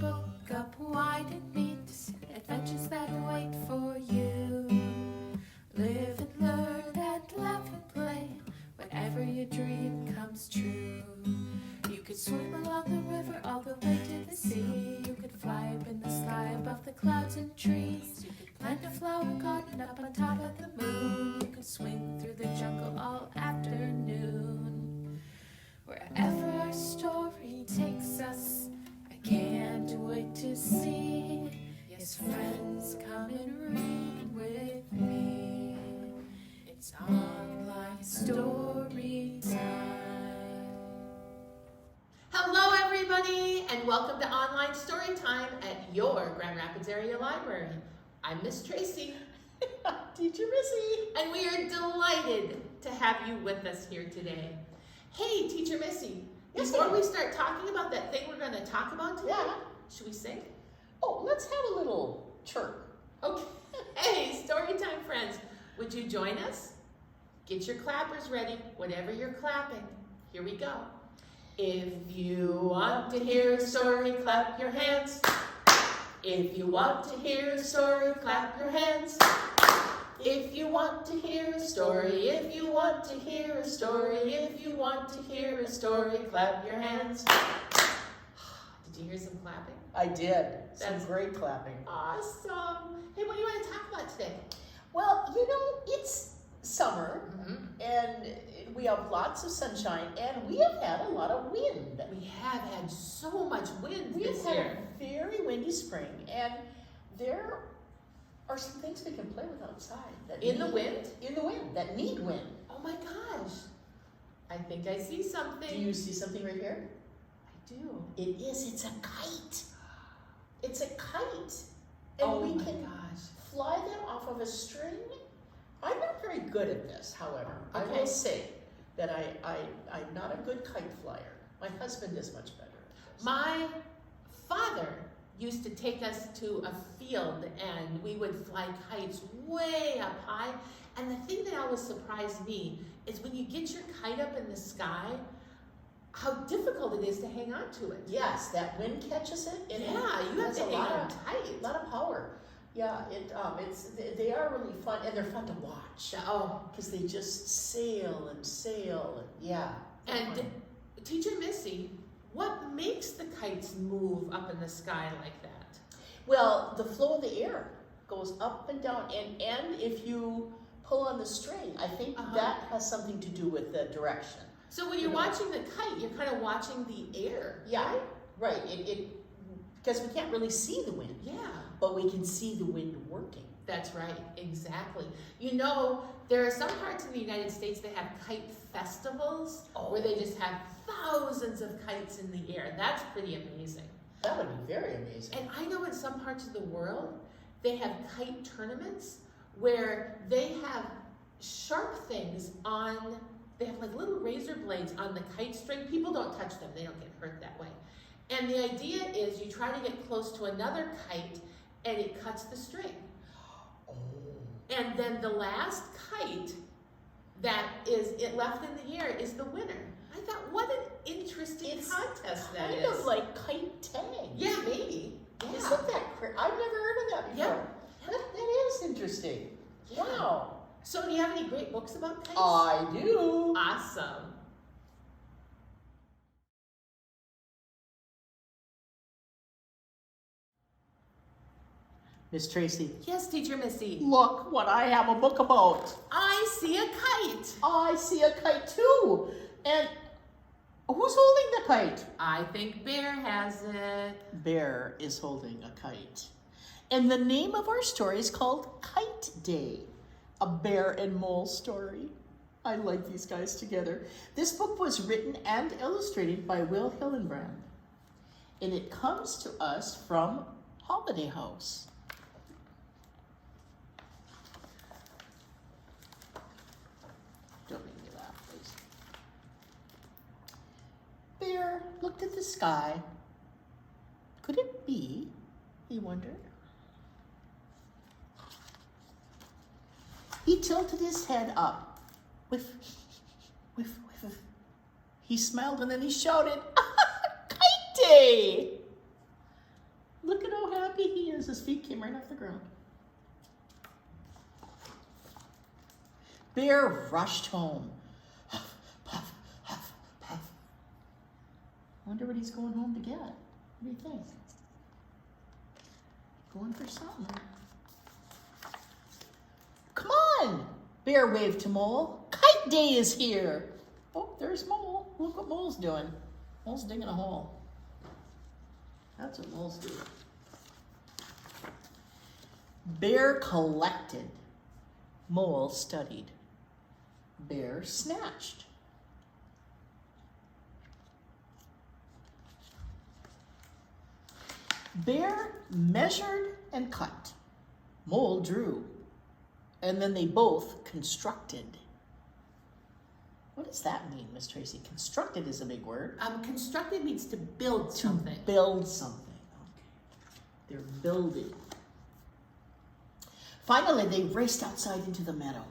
book up wide and meet adventures that wait for you. Live and learn and laugh and play whenever your dream comes true. You could swim along the river all the way to the sea. You could fly up in the sky above the clouds and trees. You could plant a flower garden up on top of the moon. You could swing through the jungle all afternoon. Wherever our story takes us, I can't wait to see. Yes, friends, come and read with me. It's Online Story Time. Hello everybody, and welcome to Online Storytime at your Grand Rapids area library. I'm Miss Tracy. Teacher Missy. And we are delighted to have you with us here today. Hey, Teacher Missy, before we start talking about that thing we're going to talk about today, should we sing? Oh, let's have a little chirp. Okay. Hey, Storytime friends, would you join us? Get your clappers ready, whatever you're clapping. Here we go. If you want to hear a story, clap your hands. If you want to hear a story, clap your hands. If you want to hear a story, if you want to hear a story, if you want to hear a story, clap your hands. Did you hear some clapping? I did. That's some great clapping. Awesome. Hey, what do you want to talk about today? Well, you know, it's summer, and we have lots of sunshine, and we have had a lot of wind. We have had so much wind We've this had year. a very windy spring, and there are some things we can play with outside. In the wind? In the wind, that need wind. Oh my gosh. I think I see something. Do you see something right here? I do. It's a kite. It's a kite. And we can fly them off of a string. I'm not very good at this, however. I will say that I'm not a good kite flyer. My husband is much better at this. My father used to take us to a field and we would fly kites way up high. And the thing that always surprised me is when you get your kite up in the sky, how difficult it is to hang on to it. Yes, that wind catches it. And you have to hang on tight. A lot of power. Yeah, they are really fun, and they're fun to watch. Oh, because they just sail and sail, and And Teacher Missy, what makes the kites move up in the sky like that? Well, the flow of the air goes up and down, and if you pull on the string, I think that has something to do with the direction. So when you're watching the kite, you're kind of watching the air. Yeah, right. Because we can't really see the wind. Yeah. But we can see the wind working. That's right, exactly. You know, there are some parts in the United States that have kite festivals where they just have thousands of kites in the air. That's pretty amazing. That would be very amazing. And I know in some parts of the world, they have kite tournaments where they have sharp things on, they have like little razor blades on the kite string. People don't touch them, they don't get hurt that way. And the idea is you try to get close to another kite and it cuts the string. Oh. And then the last kite that is left in the air is the winner. I thought, what an interesting contest that is. Kind of like kite tag. Yeah, maybe. Yeah. Isn't that crazy? I've never heard of that before. Yeah. That is interesting. Yeah. Wow. So do you have any great books about kites? I do. Awesome. Miss Tracy. Yes, Teacher Missy. Look what I have a book about. I see a kite. I see a kite too. And who's holding the kite? I think Bear has it. Bear is holding a kite. And the name of our story is called Kite Day, a bear and mole story. I like these guys together. This book was written and illustrated by Will Hillenbrand. And it comes to us from Holiday House. Don't make me laugh, please. Bear looked at the sky. Could it be? He wondered. He tilted his head up. Whiff, whiff, whiff. He smiled and then he shouted, Kite Day! Look at how happy he is. His feet came right off the ground. Bear rushed home. Huff, puff, huff, puff. Wonder what he's going home to get. What do you think? Going for something. Come on! Bear waved to Mole. Kite Day is here. Oh, there's Mole. Look what Mole's doing. Mole's digging a hole. That's what Mole's doing. Bear collected. Mole studied. Bear snatched. Bear measured and cut. Mole drew. And then they both constructed. What does that mean, Miss Tracy? Constructed is a big word. Constructed means to build something. Build something. Okay. They're building. Finally, they raced outside into the meadow.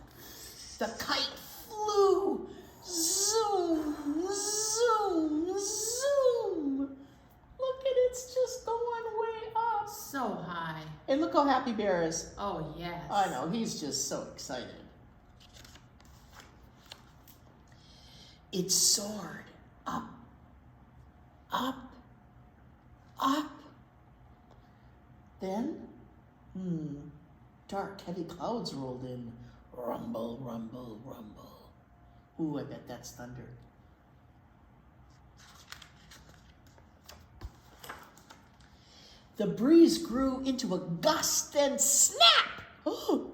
The kite flew. Zoom, zoom, zoom. Look at it, it's just going way up. So high. And look how happy Bear is. Oh, yes. I know, he's just so excited. It soared up, up, up. Then, dark, heavy clouds rolled in. Rumble, rumble, rumble. Ooh, I bet that's thunder. The breeze grew into a gust and snap! Oh,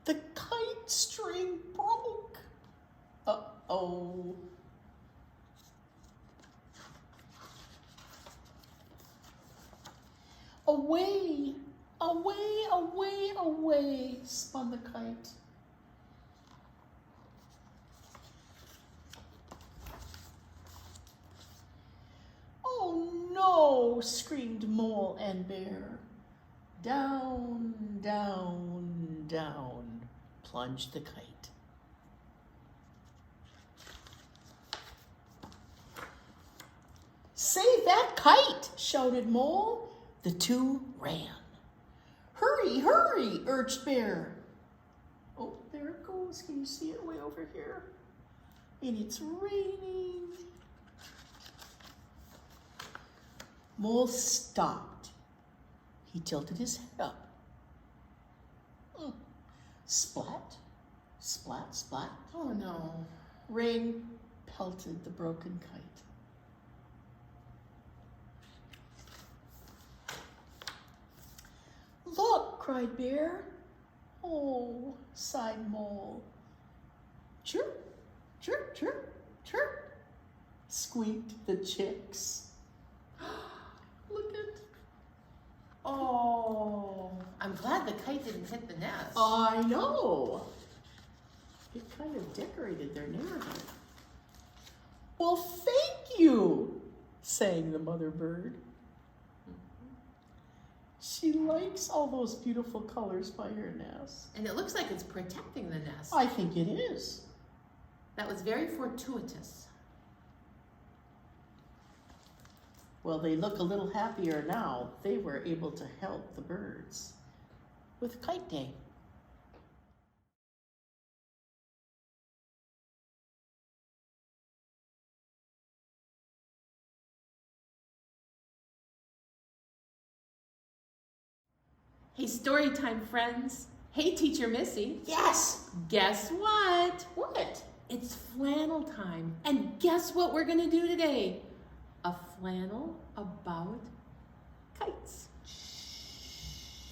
the kite string broke. Uh-oh. Away, away, away, away, spun the kite. Oh no, screamed Mole and Bear. Down, down, down, plunged the kite. Save that kite, shouted Mole. The two ran. Hurry, hurry, urged Bear. Oh, there it goes. Can you see it way over here? And it's raining. Mole stopped. He tilted his head up. Splat, splat, splat. Oh, no. Rain pelted the broken kite. Look, cried Bear. Oh, sighed Mole. Chirp, chirp, chirp, chirp, squeaked the chicks. Look at. Oh, I'm glad the kite didn't hit the nest. I know. It kind of decorated their neighborhood. Well, thank you, sang the mother bird. She likes all those beautiful colors by her nest. And it looks like it's protecting the nest. I think it is. That was very fortuitous. Well, they look a little happier now. They were able to help the birds with Kite Day. Hey, story time, friends. Hey, Teacher Missy. Yes! Guess what? What? It's flannel time. And guess what we're going to do today? A flannel about kites.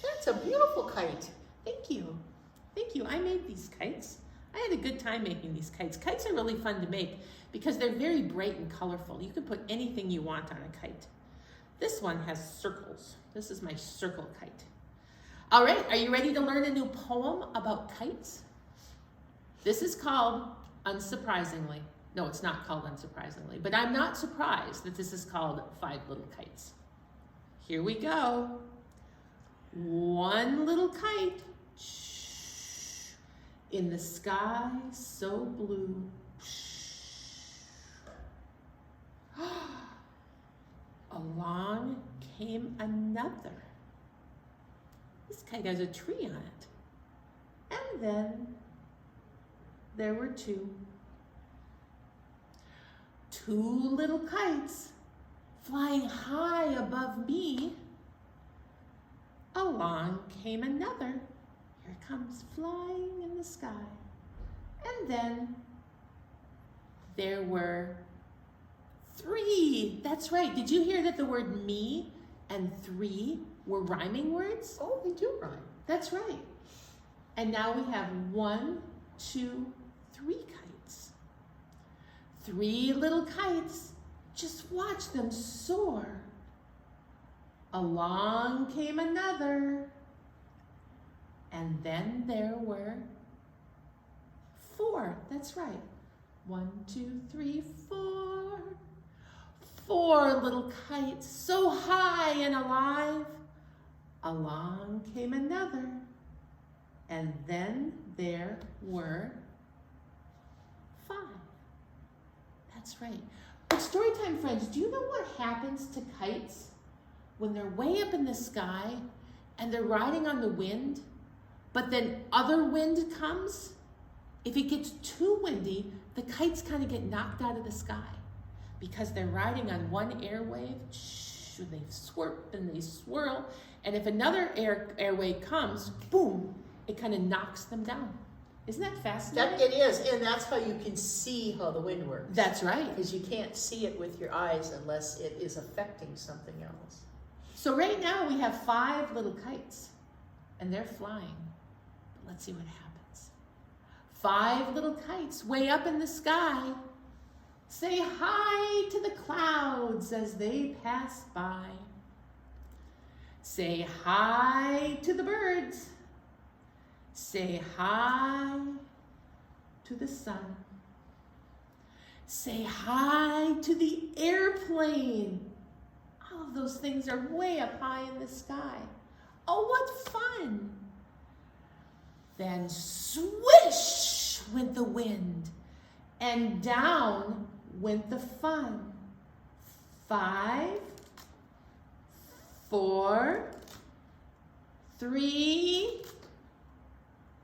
That's a beautiful kite. Thank you. Thank you. I made these kites. I had a good time making these kites. Kites are really fun to make because they're very bright and colorful. You can put anything you want on a kite. This one has circles. This is my circle kite. All right, are you ready to learn a new poem about kites? This is called Unsurprisingly. No, it's not called Unsurprisingly, but I'm not surprised that this is called Five Little Kites. Here we go. One little kite, in the sky so blue. Along came another. This kite has a tree on it. And then there were two. Two little kites flying high above me. Along came another. Here it comes, flying in the sky. And then there were three. That's right. Did you hear that the word me and three were rhyming words? Oh, they do rhyme. That's right. And now we have 1, 2, 3 kites. 3 little kites. Just watch them soar. Along came another. And then there were 4. That's right. 1, 2, 3, 4. 4 little kites, so high and alive. Along came another. And then there were 5. That's right. But Storytime friends, do you know what happens to kites when they're way up in the sky and they're riding on the wind, but then other wind comes? If it gets too windy, the kites kind of get knocked out of the sky because they're riding on one airwave. They swirl and they swirl. And if another airwave comes, boom, it kind of knocks them down. Isn't that fascinating? It is, and that's how you can see how the wind works. That's right. Because you can't see it with your eyes unless it is affecting something else. So right now we have 5 little kites, and they're flying. But let's see what happens. 5 little kites way up in the sky say hi to the clouds as they pass by. Say hi to the birds. Say hi to the sun. Say hi to the airplane. All of those things are way up high in the sky. Oh, what fun! Then swish went the wind, and down went the fun. 5, 4, 3,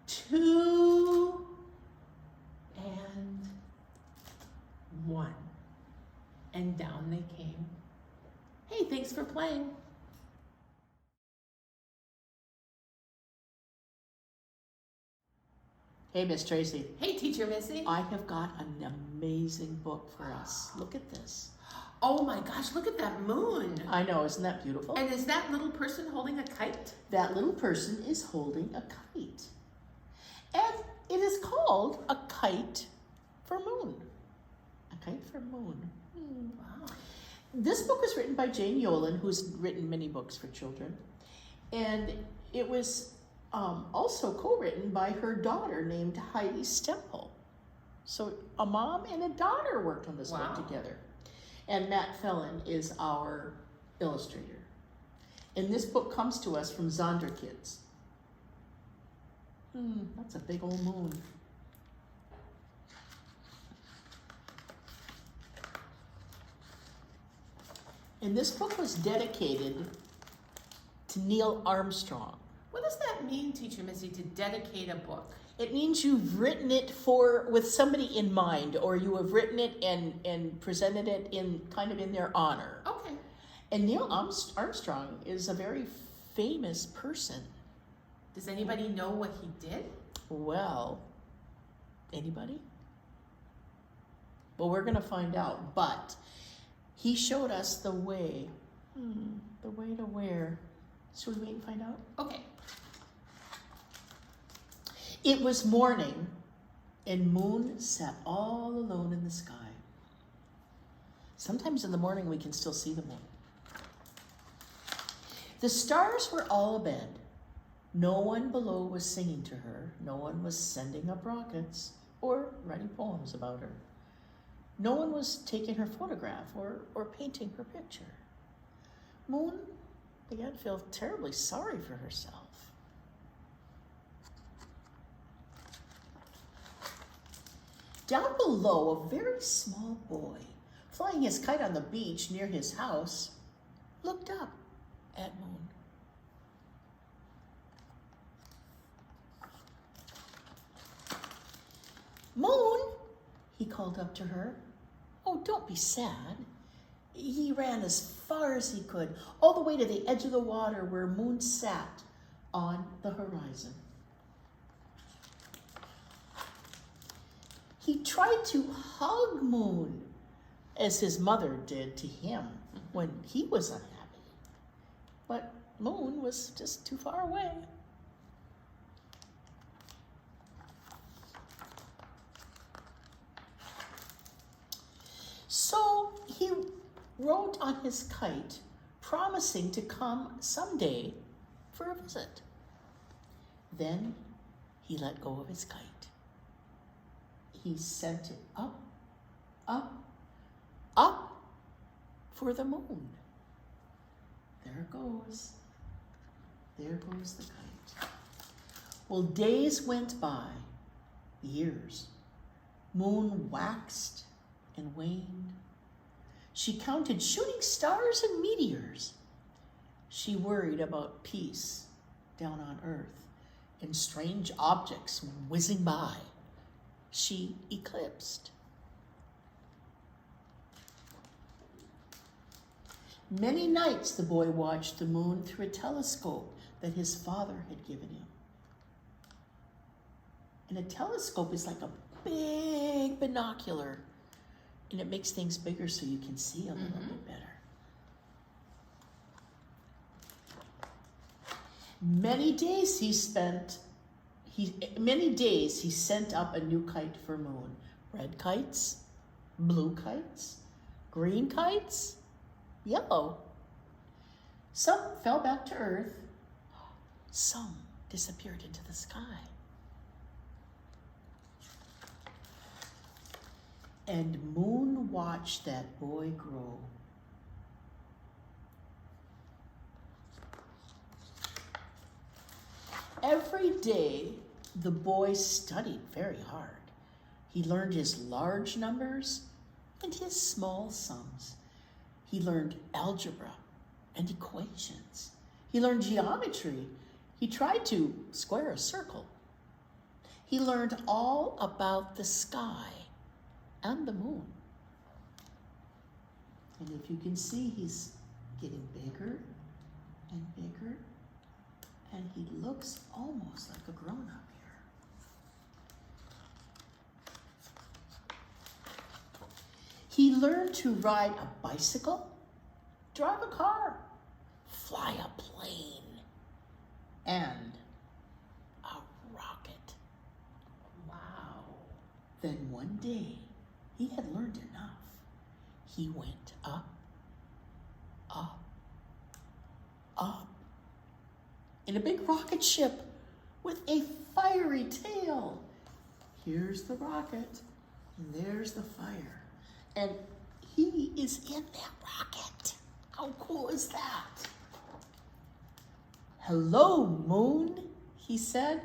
2, and 1. And down they came. Hey, thanks for playing. Hey, Miss Tracy. Hey, Teacher Missy. I have got an amazing book for us. Look at this. Oh my gosh, look at that moon. I know, isn't that beautiful? And is that little person holding a kite? That little person is holding a kite. And it is called A Kite for Moon. A Kite for Moon. Wow. This book was written by Jane Yolen, who's written many books for children. And it was also co-written by her daughter named Heidi Stempel. So a mom and a daughter worked on this book together. And Matt Fellon is our illustrator. And this book comes to us from Zonder Kids. That's a big old moon. And this book was dedicated to Neil Armstrong. What does that mean, Teacher Missy, to dedicate a book? It means you've written it with somebody in mind, or you have written it and presented it in kind of in their honor. Okay. And Neil Armstrong is a very famous person. Does anybody know what he did? Well, anybody? Well, we're going to find out, but he showed us the way. The way to where? Should we wait and find out? Okay. It was morning, and moon sat all alone in the sky. Sometimes in the morning we can still see the moon. The stars were all abed. No one below was singing to her. No one was sending up rockets or writing poems about her. No one was taking her photograph or painting her picture. Moon began to feel terribly sorry for herself. Down below, a very small boy, flying his kite on the beach near his house, looked up at Moon. Moon, he called up to her. Oh, don't be sad. He ran as far as he could, all the way to the edge of the water where Moon sat on the horizon. He tried to hug Moon, as his mother did to him when he was unhappy. But Moon was just too far away. So he wrote on his kite, promising to come someday for a visit. Then he let go of his kite. He sent it up, up, up for the moon. There it goes. There goes the kite. Well, days went by, years. Moon waxed and waned. She counted shooting stars and meteors. She worried about peace down on Earth and strange objects whizzing by. She eclipsed. Many nights the boy watched the moon through a telescope that his father had given him. And a telescope is like a big binocular, and it makes things bigger so you can see a little bit better. Many days he sent up a new kite for Moon. Red kites, blue kites, green kites, yellow. Some fell back to Earth. Some disappeared into the sky. And Moon watched that boy grow. Every day, the boy studied very hard. He learned his large numbers and his small sums. He learned algebra and equations. He learned geometry. He tried to square a circle. He learned all about the sky and the moon. And if you can see, he's getting bigger and bigger, and he looks almost like a grown-up here. He learned to ride a bicycle, drive a car, fly a plane, and a rocket. Wow. Then one day, he had learned enough. He went up, up, up, in a big rocket ship with a fiery tail. Here's the rocket, and there's the fire. And he is in that rocket. How cool is that? Hello, Moon, he said.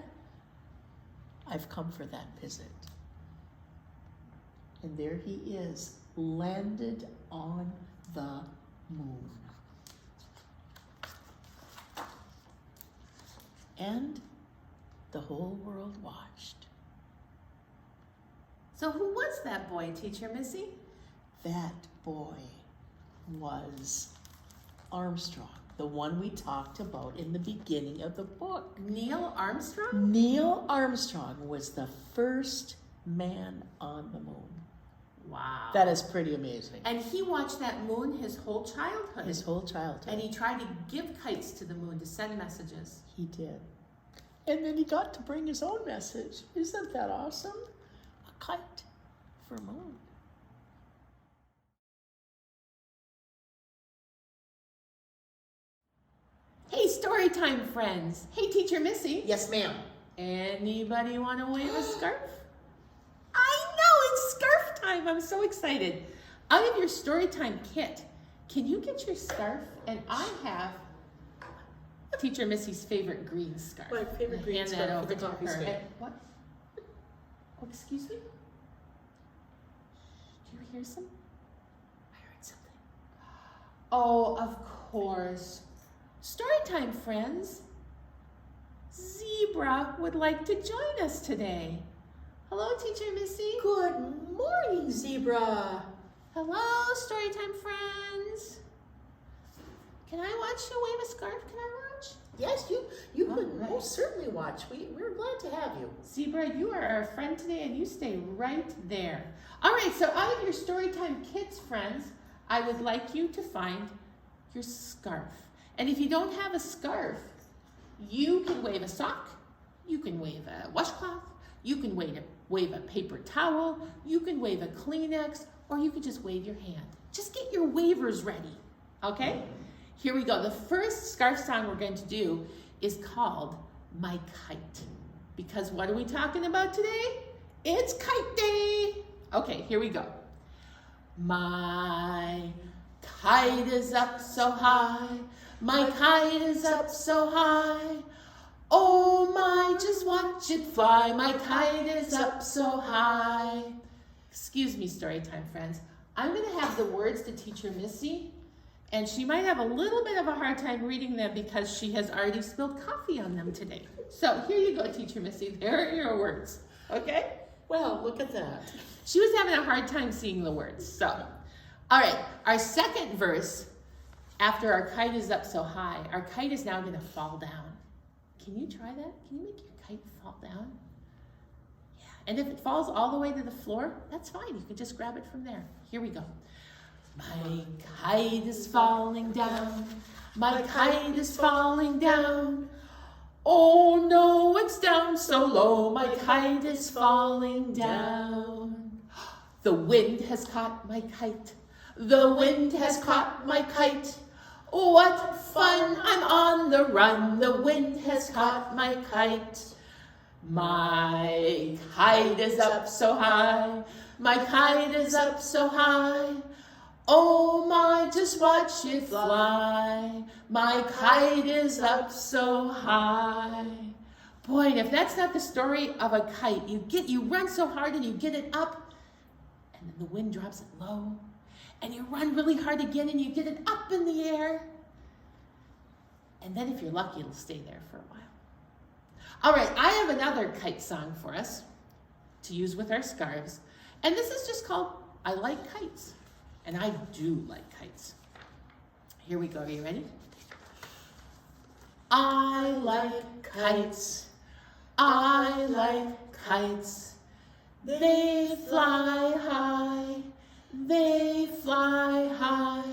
I've come for that visit. And there he is, landed on the moon. And the whole world watched. So who was that boy, Teacher Missy? That boy was Armstrong, the one we talked about in the beginning of the book. Neil Armstrong? Neil Armstrong was the first man on the moon. Wow. That is pretty amazing. And he watched that moon his whole childhood. His whole childhood. And he tried to give kites to the moon to send messages. He did. And then he got to bring his own message. Isn't that awesome? A kite for Moon. Hey, story time, friends. Hey, Teacher Missy. Yes, ma'am. Anybody want to wave a scarf? I know, it's scarf time. I'm so excited. Out of your Storytime kit, can you get your scarf? And I have Teacher Missy's favorite green scarf. My favorite green Hand scarf that for the over to coffee her. stick. What? Oh, excuse me? Did you hear something? I heard something. Oh, of course. Storytime friends, Zebra would like to join us today. Hello, Teacher Missy. Good morning, Zebra. Hello, Storytime friends. Can I watch you wave a scarf? Can I watch? Yes, you All could right. most certainly watch. We're glad to have you. Zebra, you are our friend today and you stay right there. All right, so out of your Storytime Kids friends, I would like you to find your scarf. And if you don't have a scarf, you can wave a sock, you can wave a washcloth, you can wave a paper towel, you can wave a Kleenex, or you can just wave your hand. Just get your wavers ready, okay? Here we go. The first scarf song we're going to do is called My Kite. Because what are we talking about today? It's Kite Day. Okay, here we go. My kite is up so high. My kite is up so high. Oh my, just watch it fly. My kite is up so high. Excuse me, Storytime friends. I'm going to have the words to Teacher Missy, and she might have a little bit of a hard time reading them because she has already spilled coffee on them today. So here you go, Teacher Missy. There are your words, okay? Well, look at that. She was having a hard time seeing the words, so. All right, our second verse, after our kite is up so high, our kite is now going to fall down. Can you try that? Can you make your kite fall down? Yeah, and if it falls all the way to the floor, that's fine. You can just grab it from there. Here we go. My kite is falling down. My kite is falling down. Oh no, it's down so low. My kite is falling down. The wind has caught my kite. The wind has caught my kite. What fun, I'm on the run. The wind has caught my kite. My kite is up so high. My kite is up so high. Oh my, just watch it fly. My kite is up so high. Boy, and if that's not the story of a kite, you run so hard and you get it up, and then the wind drops it low, and you run really hard again and you get it up in the air. And then if you're lucky, it'll stay there for a while. All right, I have another kite song for us to use with our scarves. And this is just called I Like Kites. And I do like kites. Here we go, are you ready? I like kites. I like kites. They fly high. They fly high.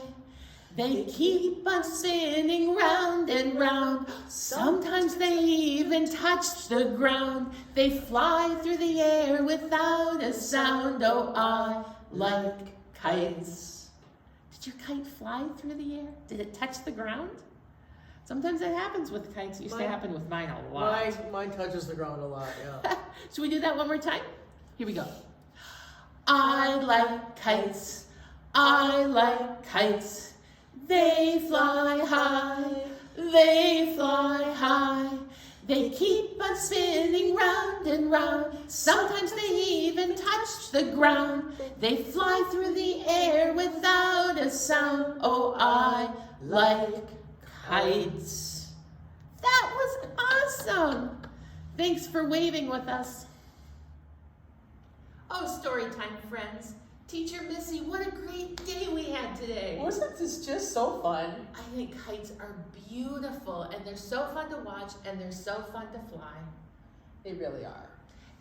They keep on spinning round and round. Sometimes they even touch the ground. They fly through the air without a sound. Oh, I like kites. Did your kite fly through the air? Did it touch the ground? Sometimes that happens with kites. It used to happen with mine a lot. Mine touches the ground a lot, yeah. Should we do that one more time? Here we go. I like kites. I like kites. They fly high. They fly high. They keep on spinning round and round. Sometimes they even touch the ground. They fly through the air without a sound. Oh, I like kites. That was awesome. Thanks for waving with us. Oh, Storytime friends. Teacher Missy, what a great day we had today. Wasn't this just so fun? I think kites are beautiful, and they're so fun to watch, and they're so fun to fly. They really are.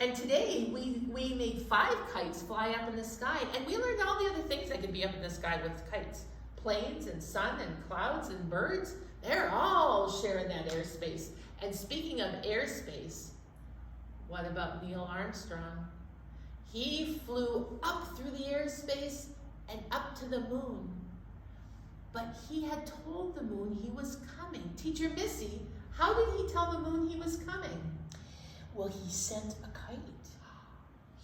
And today, we made 5 kites fly up in the sky, and we learned all the other things that can be up in the sky with kites. Planes and sun and clouds and birds, they're all sharing that airspace. And speaking of airspace, what about Neil Armstrong? He flew up through the airspace and up to the moon. But he had told the moon he was coming. Teacher Missy, how did he tell the moon he was coming? Well, he sent a kite.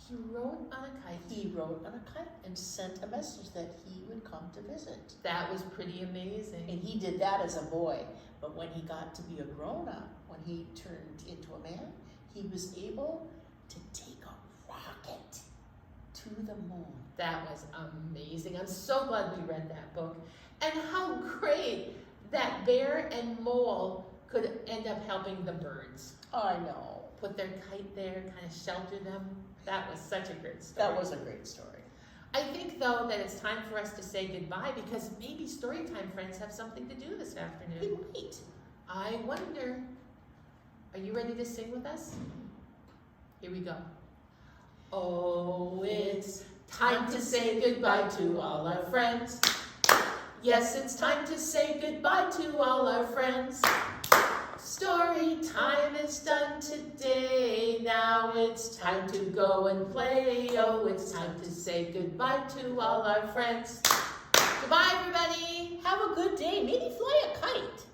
He rode on a kite. He rode on a kite and sent a message that he would come to visit. That was pretty amazing. And he did that as a boy. But when he got to be a grown-up, when he turned into a man, he was able to take a rocket to the moon. That was amazing. I'm so glad we read that book. And how great that bear and mole could end up helping the birds. I know. Put their kite there, kind of shelter them. That was such a great story. That was a great story. I think, though, that it's time for us to say goodbye because maybe Storytime friends have something to do this afternoon. We might. I wonder. Are you ready to sing with us? Here we go. Oh, it's time to say goodbye to all our friends. Yes, it's time to say goodbye to all our friends. Story time is done today. Now it's time to go and play. Oh, it's time to say goodbye to all our friends. Goodbye, everybody. Have a good day. Maybe fly a kite.